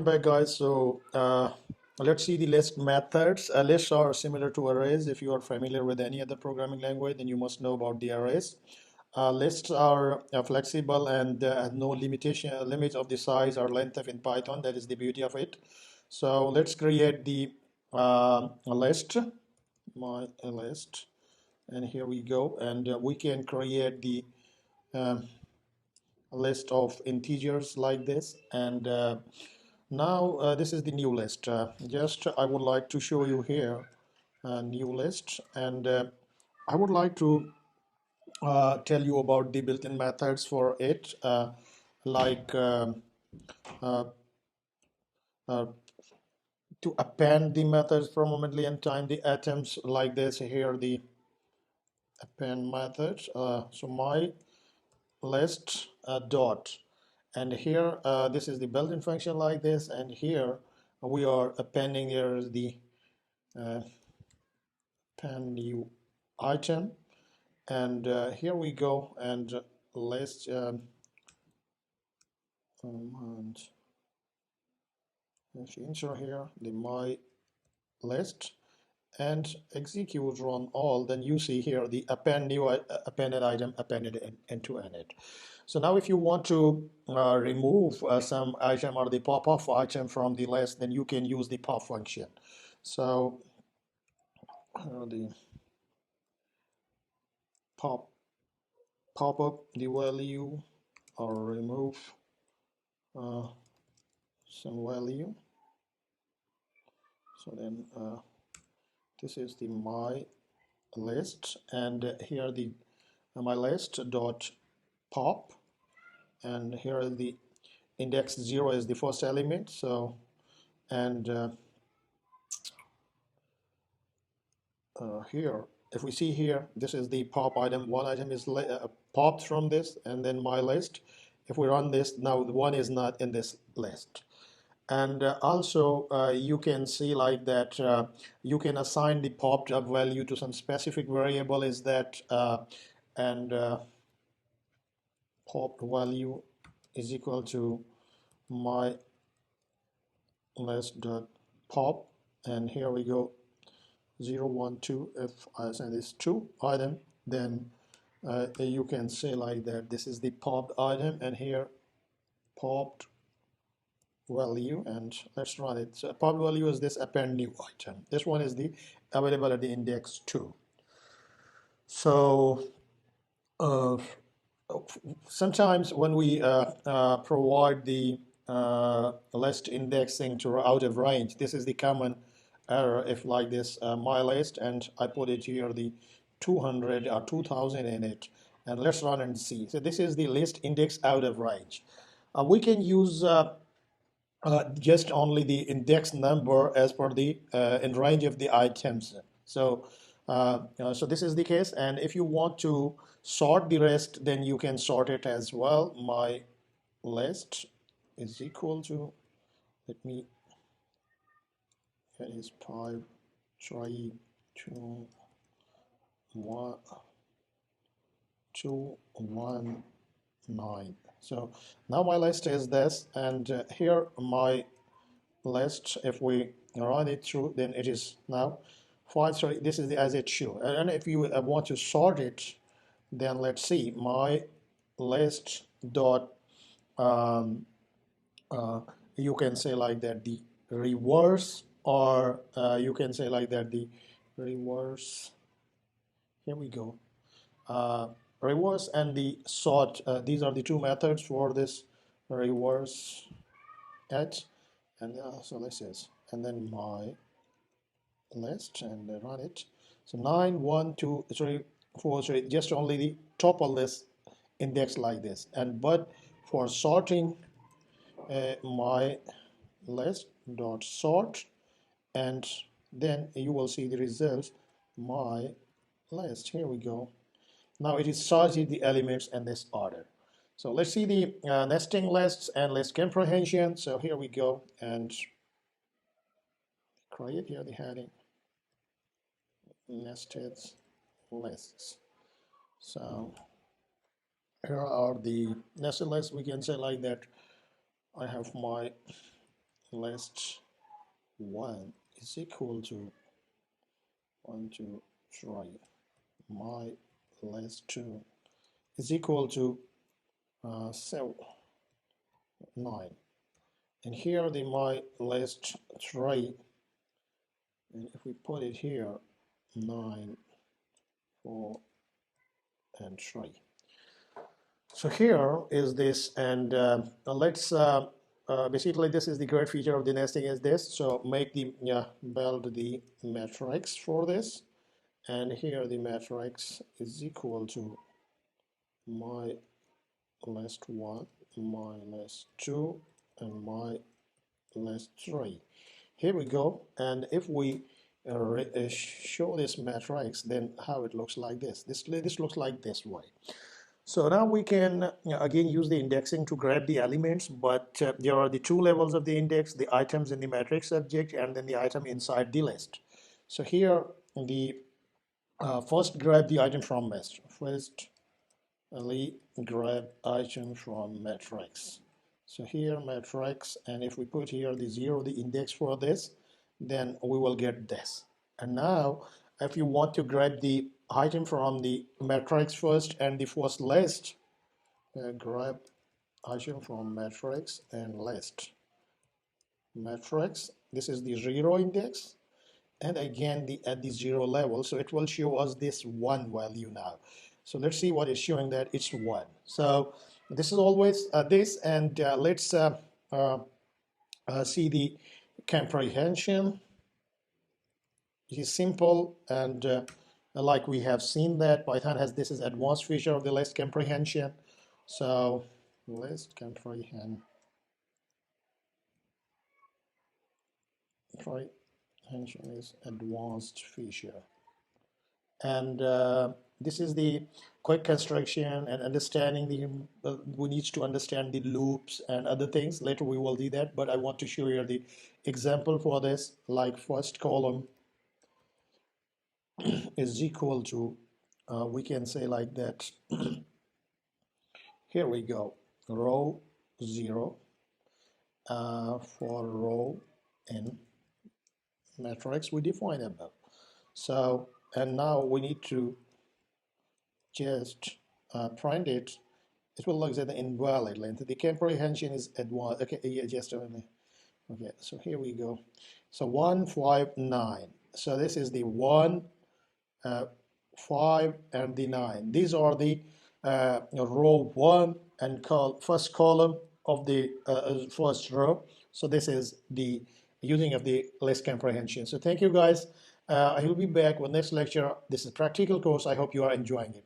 back, guys. So let's see the list methods. Lists are similar to arrays. If you are familiar with any other programming language, then you must know about the arrays. Lists are flexible and no limit of the size or length of in Python. That is the beauty of it. So let's create the list, my list, and here we go. And we can create the um, list of integers like this. And now this is the new list. Just I would like to show you here a new list, and I would like to tell you about the built-in methods for it, like uh, uh, to append the methods permanently and time the items like this. Here the append method. So my list dot, and here this is the built-in function like this, and here we are appending here is the uh, append new item, and here we go, and let's and if you enter here the my list and execute run all, then you see here the append new appended item appended into init. So now if you want to remove some item or the pop-off item from the list, then you can use the pop function. So the pop up the value or remove uh, some value. So then this is the my list, and here the my list dot pop, and here is the index 0 is the first element. So and here if we see here, this is the pop item. One item is popped from this, and then my list. If we run this now, the one is not in this list. And also you can see like that you can assign the popped up value to some specific variable is that and popped value is equal to my list dot pop, and here we go 0 1 2. If I send this 2 item, then you can say like that this is the popped item, and here popped value, and let's run it. So popped value is this append new item. This one is the available at the index 2. So uh, sometimes when we provide the list indexing to out of range, this is the common error. If like this my list, and I put it here the 200 or 2000 in it, and let's run and see. So this is the list index out of range. We can use just only the index number as per the in range of the items. So so this is the case, and if you want to sort the rest, then you can sort it as well. My list is equal to, let me, that is 5 3 2 1 2 1 9. So now my list is this, and here my list, if we run it through, then it is now 5 3. This is the as it should, and if you want to sort it, then let's see my list dot you can say like that the reverse, or you can say like that the reverse. Here we go. Reverse and the sort, these are the two methods for this reverse at, and so this is, and then my list, and run it. So 9 1 2 3 4 3, just only the top of this index like this, and but for sorting my list dot sort, and then you will see the results my list. Here we go. Now it is sorted the elements in this order. So let's see the nesting lists and list comprehension. So here we go, and create here the heading nested lists. So here are the nested lists. We can say like that I have my list 1 is equal to 1, 2, 3. My list 2 is equal to 7, 9. And here the my list 3, and if we put it here, 9, 4, and 3. So here is this, and let's basically this is the great feature of the nesting is this. So make the build the matrix for this, and here the matrix is equal to my list 1, my list 2, and my list 3. Here we go, and if we show this matrix, then how it looks like this. This looks like this way. So now we can again use the indexing to grab the elements, but there are the two levels of the index, the items in the matrix object and then the item inside the list. So here the first grab the item from list. First grab item from matrix. So here matrix, and if we put here the 0, the index for this, then we will get this. And now if you want to grab the item from the matrix first and the first list, grab item from matrix and list. Matrix, this is the 0 index, and again at the 0 level, so it will show us this 1 value now. So let's see what is showing that it's 1. So this is always this, and let's see the comprehension. It is simple, and like we have seen that Python has this is advanced feature of the list comprehension. So list comprehension is advanced feature, and this is the quick construction and understanding the we need to understand the loops and other things. Later we will do that, but I want to show you the example for this. Like first column is equal to we can say like that. Here we go, row 0 for row in matrix we define above. So and now we need to just print it. It will look at the invalid length. The comprehension is advanced. Okay, yeah, just a minute. Okay, so here we go. So 1, 5, 9. So this is the 1, 5, and the 9. These are the row 1 and first column of the first row. So this is the using of the list comprehension. So thank you guys. I will be back with next lecture. This is practical course. I hope you are enjoying it.